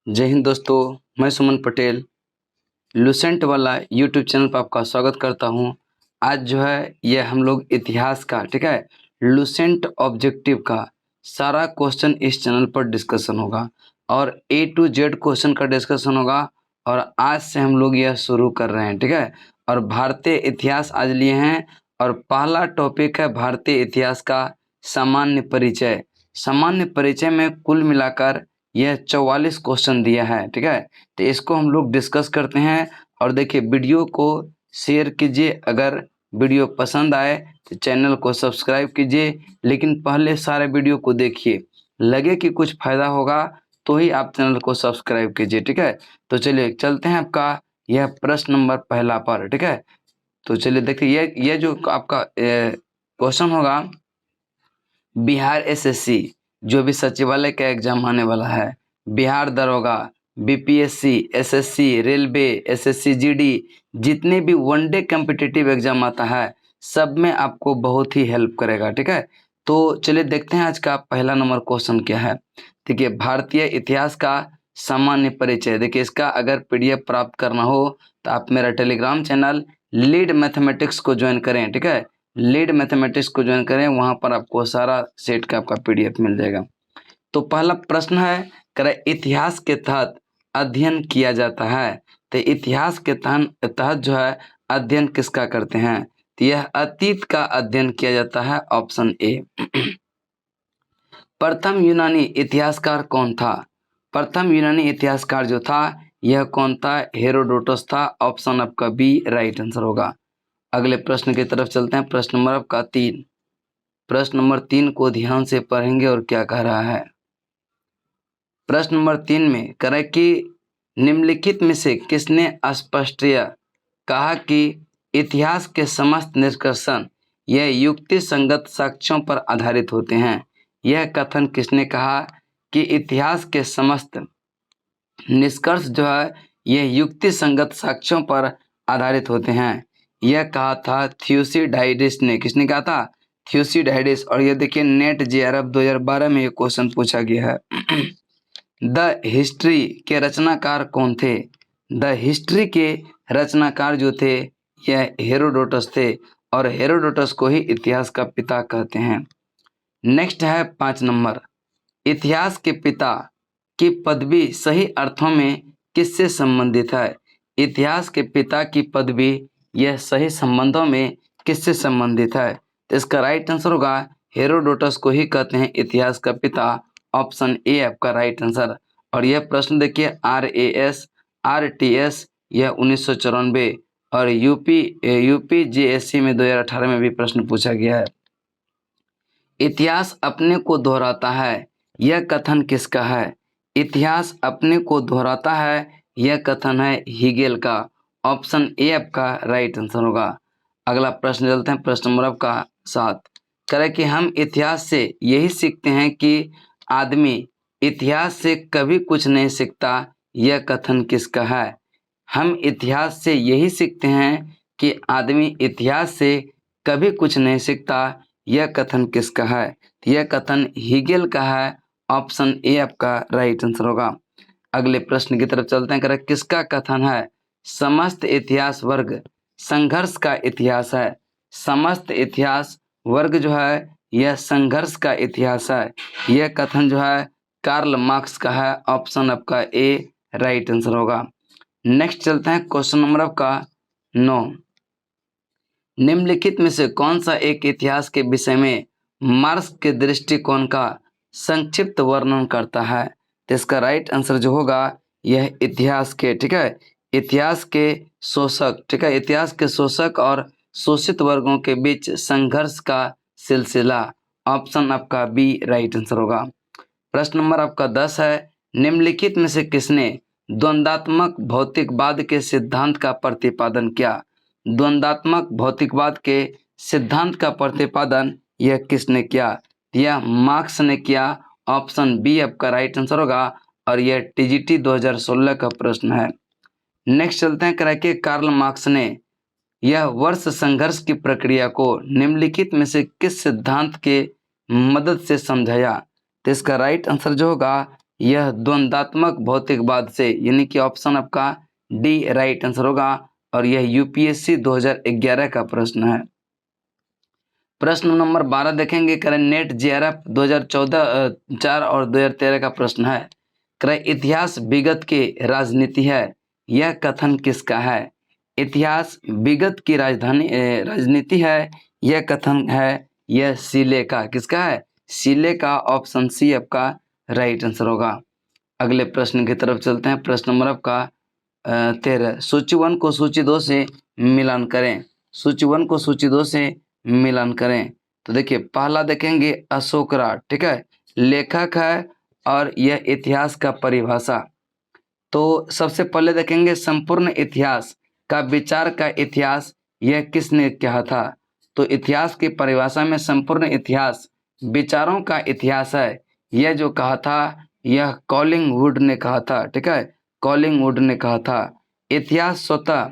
जय हिंद दोस्तों, मैं सुमन पटेल लुसेंट वाला यूट्यूब चैनल पर आपका स्वागत करता हूं। आज जो है यह हम लोग इतिहास का लुसेंट ऑब्जेक्टिव का सारा क्वेश्चन इस चैनल पर डिस्कशन होगा और A to Z क्वेश्चन का डिस्कशन होगा। और आज से हम लोग यह शुरू कर रहे हैं। और भारतीय इतिहास आज लिए हैं और पहला टॉपिक है भारतीय इतिहास का सामान्य परिचय। सामान्य परिचय में कुल मिलाकर यह 44 क्वेश्चन दिया है। तो इसको हम लोग डिस्कस करते हैं। और देखिए, वीडियो को शेयर कीजिए, अगर वीडियो पसंद आए तो चैनल को सब्सक्राइब कीजिए, लेकिन पहले सारे वीडियो को देखिए, लगे कि कुछ फायदा होगा तो ही आप चैनल को सब्सक्राइब कीजिए। तो चलिए चलते हैं आपका यह प्रश्न नंबर पहला पर। तो चलिए देखिए, ये जो आपका क्वेश्चन होगा, बिहार एसएससी जो भी सचिवालय का एग्जाम आने वाला है, बिहार दरोगा, BPSC, SSC, railway, SSC GD, जितने भी वनडे कॉम्पिटिटिव एग्जाम आता है सब में आपको बहुत ही हेल्प करेगा। तो चलिए देखते हैं आज का पहला नंबर क्वेश्चन क्या है। देखिए, भारतीय इतिहास का सामान्य परिचय। देखिए, इसका अगर पीडीएफ प्राप्त करना हो तो आप मेरा टेलीग्राम चैनल लीड मैथमेटिक्स को ज्वाइन करें। लीड मैथमेटिक्स को ज्वाइन करें, वहां पर आपको सारा सेट का आपका पीडीएफ मिल जाएगा। तो पहला प्रश्न है, इतिहास के तहत अध्ययन किया जाता है। तो इतिहास के तहत जो है अध्ययन किसका करते हैं, तो यह अतीत का अध्ययन किया जाता है, ऑप्शन ए। प्रथम यूनानी इतिहासकार कौन था? प्रथम यूनानी इतिहासकार जो था यह कौन था? हेरोडोटस था, ऑप्शन आपका बी राइट आंसर होगा। अगले प्रश्न की तरफ चलते हैं, प्रश्न नंबर आपका 3। प्रश्न नंबर 3 को ध्यान से पढ़ेंगे और क्या कह रहा है। प्रश्न नंबर 3 में करें कि निम्नलिखित में से किसने स्पष्ट कहा कि इतिहास के समस्त निष्कर्षण यह युक्ति संगत साक्ष्यों पर आधारित होते हैं। यह कथन किसने कहा कि इतिहास के समस्त निष्कर्ष जो है यह युक्ति संगत साक्ष्यों पर आधारित होते हैं? यह कहा था थ्यूसिडाइडिस ने। किसने कहा था? थ्यूसिडाइडिस। और ये देखिए, नेट जेआरएफ 2012 में ये क्वेश्चन पूछा गया है। द हिस्ट्री के रचनाकार कौन थे? द हिस्ट्री के रचनाकार जो थे यह हेरोडोटस थे, और हेरोडोटस को ही इतिहास का पिता कहते हैं। नेक्स्ट है 5 नंबर, इतिहास के पिता की पदवी सही अर्थों में किससे संबंधित है? इतिहास के पिता की पदवी यह सही संबंधों में किससे संबंधित है? तो इसका राइट आंसर होगा, हेरोडोटस को ही कहते हैं इतिहास का पिता, ऑप्शन ए आपका राइट आंसर। और यह प्रश्न देखिए, RAS RTS यह 1994 और यूपीजीएससी में 2018 में भी प्रश्न पूछा गया है। इतिहास अपने को दोहराता है, यह कथन किसका है? इतिहास अपने को दोहराता है, यह कथन है हीगेल का, ऑप्शन ए आपका राइट आंसर होगा। अगला प्रश्न चलते हैं, प्रश्न नंबर आपका 7। करें कि हम इतिहास से यही सीखते हैं कि आदमी इतिहास से कभी कुछ नहीं सीखता, यह कथन किसका है? हम इतिहास से यही सीखते हैं कि आदमी इतिहास से कभी कुछ नहीं सीखता, यह कथन किसका है? यह कथन हीगेल का है, ऑप्शन ए आपका राइट आंसर होगा। अगले प्रश्न की तरफ चलते हैं, करें किसका कथन है समस्त इतिहास वर्ग संघर्ष का इतिहास है? समस्त इतिहास वर्ग जो है यह संघर्ष का इतिहास है, यह कथन जो है कार्ल मार्क्स का है, ऑप्शन आपका ए राइट आंसर होगा। नेक्स्ट चलते हैं, क्वेश्चन नंबर आपका 9। निम्नलिखित में से कौन सा एक इतिहास के विषय में मार्क्स के दृष्टिकोण का संक्षिप्त वर्णन करता है? तो इसका राइट आंसर जो होगा यह इतिहास के इतिहास के शोषक इतिहास के शोषक और शोषित वर्गों के बीच संघर्ष का सिलसिला, ऑप्शन आपका बी राइट आंसर होगा। प्रश्न नंबर आपका 10 है, निम्नलिखित में से किसने द्वंदात्मक भौतिकवाद के सिद्धांत का प्रतिपादन किया? द्वंदात्मक भौतिकवाद के सिद्धांत का प्रतिपादन यह किसने किया? यह मार्क्स ने किया, ऑप्शन बी आपका राइट आंसर होगा। और यह टीजीटी 2016 का प्रश्न है। नेक्स्ट चलते हैं, कराके कार्ल मार्क्स ने यह वर्ष संघर्ष की प्रक्रिया को निम्नलिखित में से किस सिद्धांत के मदद से समझाया? तो इसका राइट आंसर जो होगा यह द्वंद्वात्मक भौतिकवाद से, यानी कि ऑप्शन आपका डी राइट आंसर होगा। और यह यूपीएससी 2011 का प्रश्न है। प्रश्न नंबर 12 देखेंगे, करें नेट जेआरएफ 2014 4 और 2013 का प्रश्न है। करें इतिहास विगत की राजनीति है, यह कथन किसका है? इतिहास विगत की राजनीति है, यह कथन है, यह सीले का, किसका है? सीले का। ऑप्शन सी आपका राइट आंसर होगा। अगले प्रश्न की तरफ चलते हैं। प्रश्न नंबर आपका 13, सूची 1 को सूची 2 से मिलान करें। सूची 1 को सूची 2 से मिलान करें। तो देखिए पहला देखेंगे अशोक राज, ठीक है, लेखक है और यह इतिहास का परिभाषा। तो सबसे पहले देखेंगे संपूर्ण इतिहास का विचार का इतिहास, यह किसने कहा था? तो इतिहास की परिभाषा में संपूर्ण इतिहास विचारों का इतिहास है, यह जो कहा था यह कॉलिंगवुड ने कहा था, ठीक है, कॉलिंगवुड ने कहा था। इतिहास स्वतः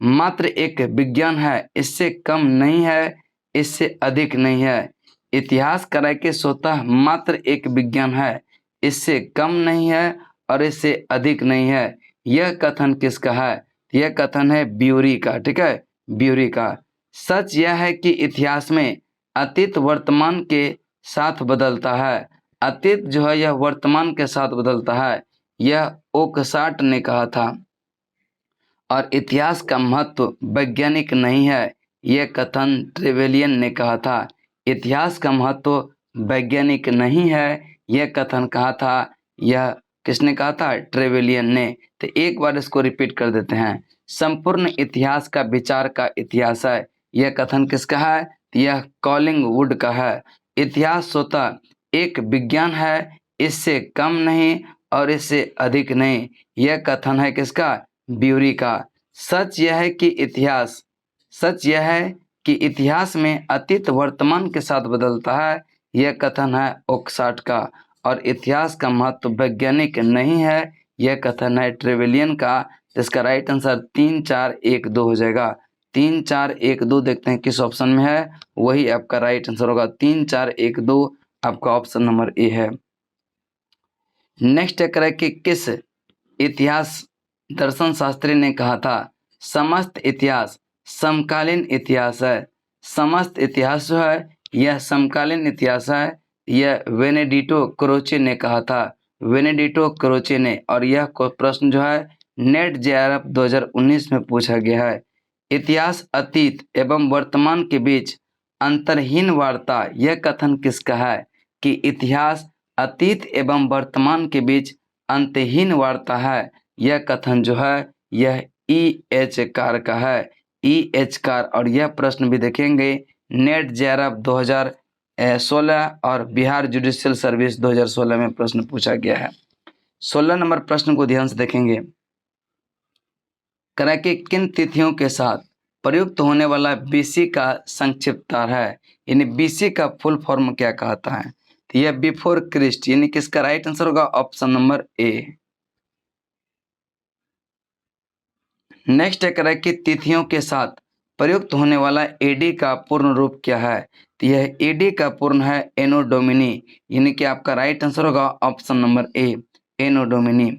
मात्र एक विज्ञान है, इससे कम नहीं है, इससे अधिक नहीं है। इतिहास कराए के स्वतः मात्र एक विज्ञान है, इससे कम नहीं है और इससे अधिक नहीं है। यह कथन किसका है? यह कथन है ब्यूरी का, ठीक है, ब्यूरी का। सच यह है कि इतिहास में अतीत वर्तमान के साथ बदलता है। अतीत जो है यह वर्तमान के साथ बदलता है, यह ओकसाट ने कहा था। और इतिहास का महत्व वैज्ञानिक नहीं है, यह कथन ट्रेवेलियन ने कहा था। इतिहास का महत्व वैज्ञानिक नहीं है, यह कथन कहा था, यह किसने कहा था? ट्रेवेलियन ने। तो एक बार इसको रिपीट कर देते हैं। संपूर्ण इतिहास का विचार का इतिहास है, यह कथन किसका है? यह कॉलिंगवुड का है। इतिहास स्वतः एक विज्ञान है, इससे कम नहीं और इससे अधिक नहीं, यह कथन है किसका? ब्यूरी का। सच यह है कि इतिहास में अतीत वर्तमान के साथ बदलता है, यह कथन है ओकसाट का। और इतिहास का महत्व वैज्ञानिक नहीं है, यह कथन है ट्रेवेलियन का। इसका राइट आंसर 3 4 1 2 हो जाएगा। 3 4 1 2 देखते हैं किस ऑप्शन में है, वही आपका राइट आंसर होगा। 3 4 1 2 आपका ऑप्शन नंबर ए है। नेक्स्ट है कि किस इतिहास दर्शन शास्त्री ने कहा था समस्त इतिहास समकालीन इतिहास है? समस्त इतिहास जो है यह समकालीन इतिहास है, यह वेनेडिटो क्रोचे ने कहा था, वेनेडिटो क्रोचे ने। और यह प्रश्न जो है नेट जेआरएफ 2019 में पूछा गया है। इतिहास अतीत एवं वर्तमान के बीच अंतरहीन वार्ता, यह कथन किसका है? कि इतिहास अतीत एवं वर्तमान के बीच अंतहीन वार्ता है, यह कथन जो है यह ई एच कार का है, ई एच कार। और यह प्रश्न भी देखेंगे नेट जेआरएफ 2016 और बिहार जुडिशियल सर्विस 2016 में प्रश्न पूछा गया है। 16 नंबर प्रश्न को ध्यान से देखेंगे। करें कि किन तिथियों के साथ प्रयुक्त होने वाला बीसी का संक्षिप्तार है? यानी बीसी का फुल फॉर्म क्या कहता है? तो यह बिफोर क्रिस्ट, यानी किसका राइट आंसर होगा? ऑप्शन नंबर ए। नेक्स्ट है करें कि तिथियों के साथ प्रयुक्त होने वाला एडी का पूर्ण रूप क्या है? तो यह एडी का पूर्ण है एनो डोमिनी, यानी कि आपका राइट आंसर होगा option number A, anno domini.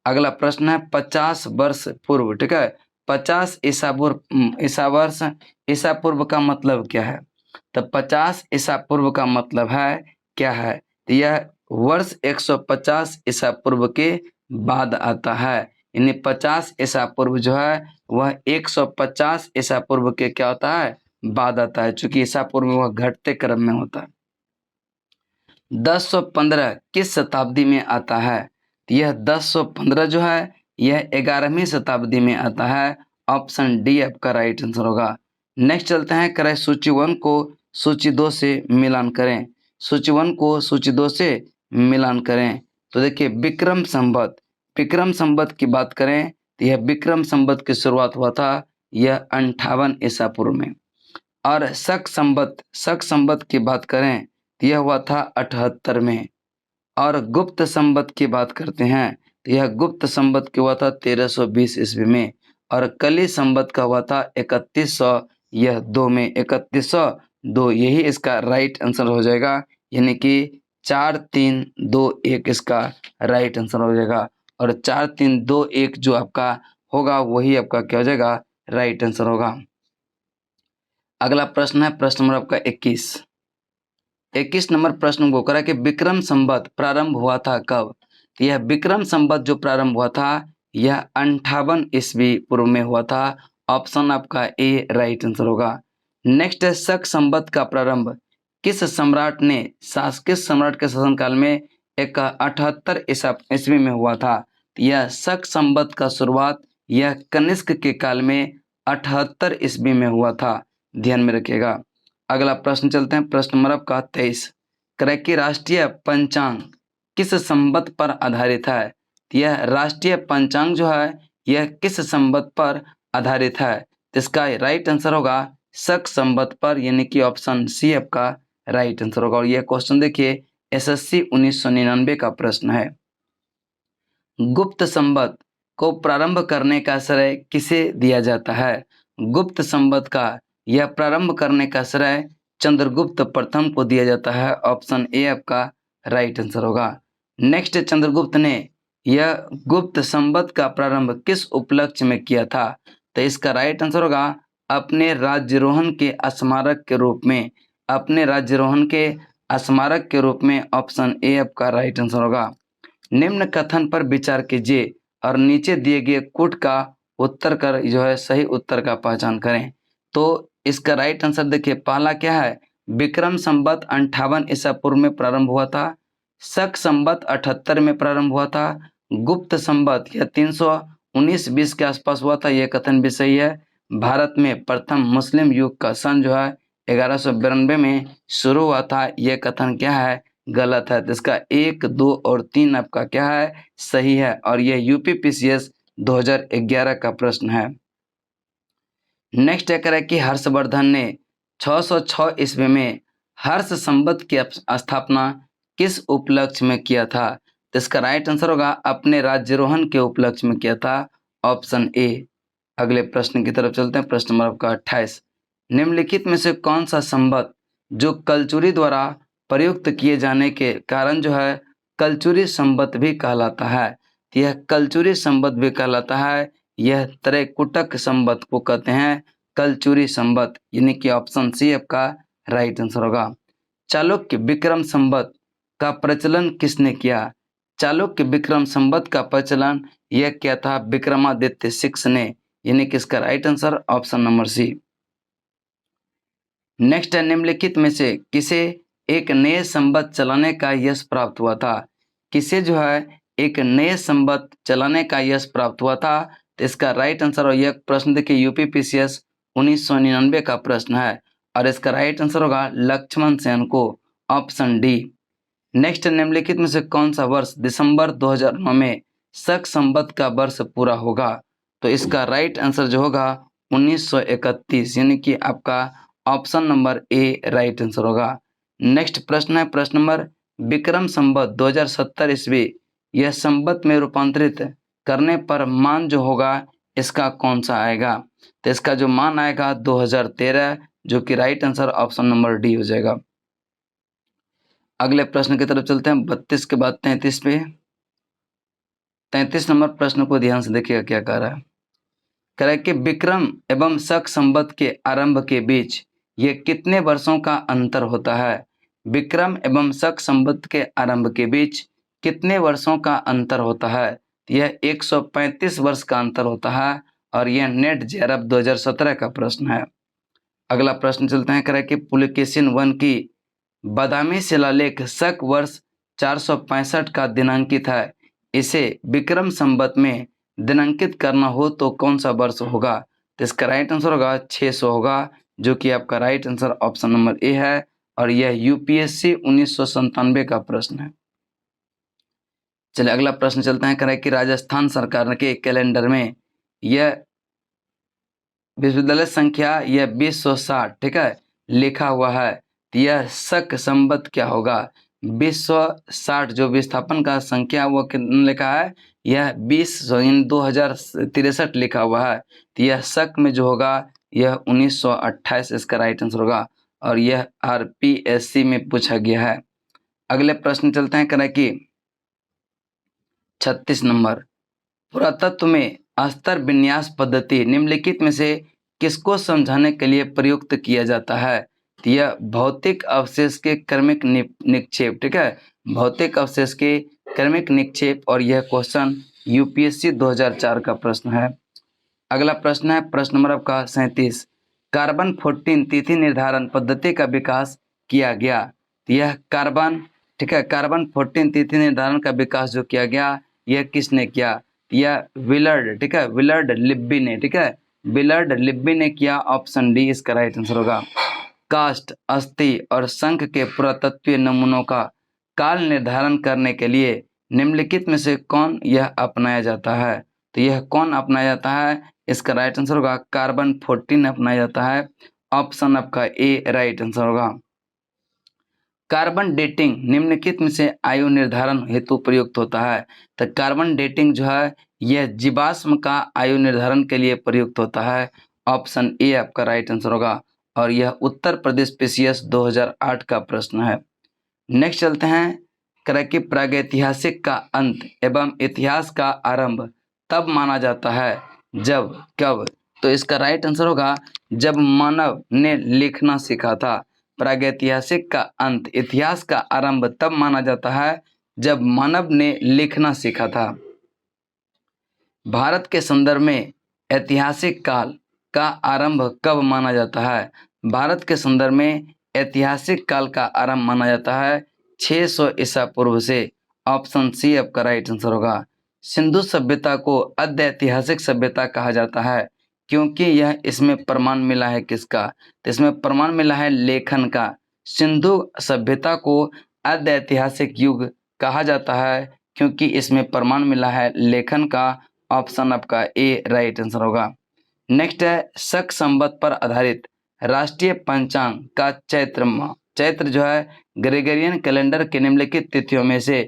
अगला प्रश्न है 50 वर्ष पूर्व, ठीक है, 50 ईसा वर्ष ईसा पूर्व का मतलब क्या है? तो 50 ईसा पूर्व का मतलब है क्या है? तो यह वर्ष 150 ईसा पूर्व के बाद आता है, यानी 50 ईसा पूर्व जो है वह 150 ईसा पूर्व के क्या होता है? बाद आता है, चूंकि ईसा पूर्व वह घटते क्रम में होता है। 1015 किस शताब्दी में आता है? यह 1015 जो है यह 11वीं शताब्दी में आता है, ऑप्शन डी आपका राइट आंसर होगा। नेक्स्ट चलते हैं, करें सूची 1 को सूची 2 से मिलान करें। सूची 1 को सूची 2 से मिलान करें। तो देखिए विक्रम संवत की बात करें तो यह विक्रम संवत की शुरुआत हुआ था यह 58 ईसा पूर्व में। और शक संवत की बात करें तो यह हुआ था 78 में। और गुप्त संवत की बात करते हैं तो यह गुप्त संवत की हुआ था 1320 ईस्वी में। और कली संवत का हुआ था 3100 यह 2 में, 3102, यही इसका राइट आंसर हो जाएगा, यानी कि 4321 इसका राइट आंसर हो जाएगा। और 4321 जो आपका होगा वही आपका क्या हो जाएगा, राइट आंसर होगा। अगला प्रश्न है प्रश्न नंबर आपका 21 नंबर प्रश्न को करा कि विक्रम संवत प्रारंभ हुआ था कब। तो यह विक्रम संवत जो प्रारंभ हुआ था यह 58 ईस्वी पूर्व में हुआ था। ऑप्शन आपका ए राइट आंसर होगा। नेक्स्ट है शक संवत का प्रारंभ किस सम्राट ने किस सम्राट के शासनकाल में 78 ईस्वी में हुआ था। यह शक संवत का शुरुआत यह कनिष्क के काल में 78 ईस्वी में हुआ था, ध्यान में रखिएगा। अगला प्रश्न चलते हैं प्रश्न नंबर आपका 23 करे कि राष्ट्रीय पंचांग किस संवत पर आधारित है। यह राष्ट्रीय पंचांग जो है यह किस संवत पर आधारित है। इसका राइट आंसर होगा शक संवत पर, यानी कि ऑप्शन सी आपका राइट आंसर होगा। और यह क्वेश्चन देखिए एसएससी 1999 का प्रश्न है। गुप्त संवत को प्रारंभ करने का श्रेय किसे दिया जाता है। गुप्त संवत का यह प्रारंभ करने का श्रेय चंद्रगुप्त प्रथम को दिया जाता है। ऑप्शन ए आपका राइट आंसर होगा। नेक्स्ट, चंद्रगुप्त ने यह गुप्त संवत का प्रारंभ किस उपलक्ष्य में किया था। तो इसका राइट आंसर होगा अपने राज्यारोहण के स्मारक के रूप में, अपने राज्यारोहण के स्मारक के रूप में। ऑप्शन ए आपका राइट आंसर होगा। निम्न कथन पर विचार कीजिए और नीचे दिए गए कोट का उत्तर कर जो है सही उत्तर का पहचान करें। तो इसका राइट आंसर देखिए पहला क्या है, विक्रम संवत 58 ईसा पूर्व में प्रारंभ हुआ था। शक संवत 78 में प्रारंभ हुआ था। गुप्त संवत यह 319-20 के आसपास हुआ था, यह कथन भी सही है। भारत में प्रथम मुस्लिम युग का सन जो है 1192 में शुरू हुआ था, यह कथन क्या है, गलत है। तो इसका 1, 2 और 3 आपका क्या है, सही है। और यह यूपीपीसीएस 2011 का प्रश्न है। नेक्स्ट है कि हर्षवर्धन ने 606 ईस्वी में हर्ष संवत की स्थापना किस उपलक्ष्य में किया था। तो इसका राइट आंसर होगा अपने राज्यारोहण के उपलक्ष्य में किया था। Option A. अगले प्रश्न की तरफ चलते हैं प्रश्न नंबर आपका 28 निम्नलिखित में से कौन सा संवत जो कलचुरी द्वारा प्रयुक्त किए जाने के कारण जो है कलचुरी संवत भी कहलाता है। यह कलचुरी संवत भी कहलाता है। यह त्रैकुटक संवत को कहते हैं कलचुरी संवत, यानी कि ऑप्शन सी आपका राइट आंसर होगा। चालुक्य विक्रम संवत का प्रचलन किसने किया। चालुक्य विक्रम संवत का प्रचलन यह किया था विक्रमादित्य 6 ने, यानी कि इसका right answer option number C. Next है निम्नलिखित में से किसे एक नए संवत चलाने का यश प्राप्त हुआ था। किसे जो है एक नए संवत चलाने का यश प्राप्त हुआ था। तो इसका राइट आंसर और यह प्रश्न देखिए यूपीपीसीएस 1999 का प्रश्न है और इसका राइट आंसर होगा लक्ष्मण सेन को, ऑप्शन डी। नेक्स्ट, निम्नलिखित में से कौन सा वर्ष दिसंबर 2009 में शक संवत का वर्ष पूरा होगा। तो इसका राइट आंसर जो होगा 1931, यानी कि आपका ऑप्शन नंबर ए राइट आंसर होगा। नेक्स्ट प्रश्न है प्रश्न नंबर विक्रम संवत 2070 ईस्वी यह संवत में रूपांतरित करने पर मान जो होगा इसका कौन सा आएगा। तो इसका जो मान आएगा 2013, जो कि right answer option number D हो जाएगा। अगले प्रश्न की तरफ चलते हैं 32 के बाद 33 पे। 33 नंबर प्रश्न को ध्यान से देखिएगा क्या कह रहा है। कह रहा है कि विक्रम एवं शक संवत के आरंभ के बीच ये कितने वर्षों का अंतर होता है। विक्रम एवं शक संवत के आरंभ के बीच कितने वर्षों का अंतर होता है। यह 135 वर्ष का अंतर होता है और यह नेट जेआरएफ 2017 का प्रश्न है। अगला प्रश्न चलते हैं। कह रहा है कि पुलकेशिन 1 की बादामी शिलालेख शक वर्ष 465 का दिनांकित है। इसे विक्रम संवत में दिनांकित करना हो तो कौन सा वर्ष होगा। तो इसका राइट आंसर होगा 600 होगा, जो कि आपका राइट आंसर ऑप्शन नंबर ए है और यह यूपीएससी 1997 का प्रश्न है। चलिए अगला प्रश्न चलते हैं। कह रहा है कि राजस्थान सरकार के कैलेंडर में यह विश्वविद्यालय संख्या यह 2060 ठीक है लिखा हुआ है। यह शक संवत क्या होगा। 2060 जो विस्थापन का संख्या वो कितना लिखा है, यह 2063 लिखा हुआ है। तो यह शक में जो होगा यह 1928 इसका राइट आंसर होगा और यह आरपीएससी में पूछा गया है। अगले प्रश्न चलते हैं, करें कि 36 नंबर, पुरातत्व में अस्तर विन्यास पद्धति निम्नलिखित में से किसको समझाने के लिए प्रयुक्त किया जाता है? तो यह भौतिक अवशेष के क्रमिक निक्षेप, ठीक है, भौतिक अवशेष के क्रमिक निक्षेप, और यह क्वेश्चन यूपीएससी 2004 का प्रश्न है। अगला प्रश्न है प्रश्न नंबर आपका 37, कार्बन 14 तिथि निर्धारण पद्धति का विकास किया गया। तो यह कार्बन, ठीक है, कार्बन 14 तिथि निर्धारण का विकास जो किया गया, यह किसने किया? यह विलर्ड, ठीक है, विलर्ड लिब्बी ने, ठीक है, विलर्ड लिब्बी ने किया। ऑप्शन डी इसका राइट आंसर होगा। कास्ट, अस्थि और शंख के पुरातत्वीय नमूनों का काल निर्धारण करने के लिए निम्नलिखित में से कौन यह अपनाया जाता है? तो यह कौन अपनाया जाता है? इसका राइट आंसर होगा कार्बन 14 अपनाया जाता है। ऑप्शन आपका ए राइट आंसर होगा। कार्बन डेटिंग निम्नलिखित में से आयु निर्धारण हेतु प्रयुक्त होता है। तो कार्बन डेटिंग जो है यह जीवाश्म का आयु निर्धारण के लिए प्रयुक्त होता है। ऑप्शन ए आपका राइट आंसर होगा, और यह उत्तर प्रदेश पीसीएस 2008 का प्रश्न है। नेक्स्ट चलते हैं, कि प्रागैतिहासिक का अंत एवं इतिहास का आरंभ तब माना जाता है जब, कब? तो इसका राइट आंसर होगा जब मानव ने लिखना सीखा था। प्रागैतिहासिक का अंत, इतिहास का आरंभ तब माना जाता है जब मानव ने लिखना सीखा था। भारत के संदर्भ में ऐतिहासिक काल का आरंभ कब माना जाता है? भारत के संदर्भ में ऐतिहासिक काल का आरंभ माना जाता है 600 ईसा पूर्व से। ऑप्शन सी आपका राइट आंसर होगा। सिंधु सभ्यता को अद्य ऐतिहासिक सभ्यता कहा जाता है क्योंकि यह इसमें प्रमाण मिला है किसका? तो इसमें प्रमाण मिला है लेखन का। सिंधु सभ्यता को अद्य ऐतिहासिक युग कहा जाता है क्योंकि इसमें प्रमाण मिला है लेखन का। ऑप्शन आपका ए राइट आंसर होगा। नेक्स्ट है, शक संवत पर आधारित राष्ट्रीय पंचांग का चैत्र जो है ग्रेगरियन कैलेंडर के निम्नलिखित तिथियों में से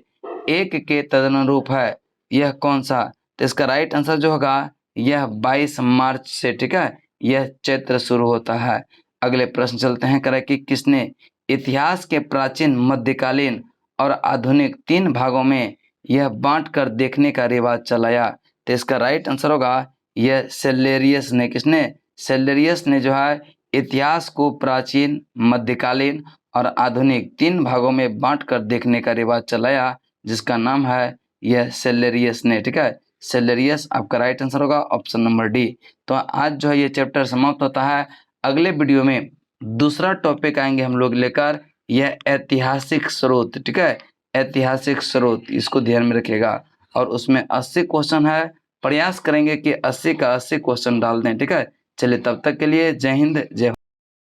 एक के तदनुरूप है, यह कौन सा? तो इसका राइट आंसर जो होगा यह 22 मार्च से, ठीक है, यह चैत्र शुरू होता है। अगले प्रश्न चलते हैं, करें कि किसने इतिहास के प्राचीन, मध्यकालीन और आधुनिक 3 भागों में यह बांट कर देखने का रिवाज चलाया? तो इसका राइट आंसर होगा यह सेलेरियस ने। किसने? सेलेरियस ने जो है इतिहास को प्राचीन, मध्यकालीन और आधुनिक 3 भागों में बांट कर देखने का रिवाज चलाया, जिसका नाम है यह सेलेरियस ने, ठीक है, सेलेरियस आपका राइट आंसर होगा। Option number D. तो आज जो है ये चैप्टर समाप्त होता है। अगले वीडियो में दूसरा टॉपिक आएंगे हम लोग लेकर, यह ऐतिहासिक स्रोत, ठीक है, ऐतिहासिक स्रोत, इसको ध्यान में रखिएगा। और उसमें 80 क्वेश्चन है, प्रयास करेंगे कि 80 का 80 क्वेश्चन डाल दें, ठीक है। चलिए तब तक के लिए जय हिंद, जय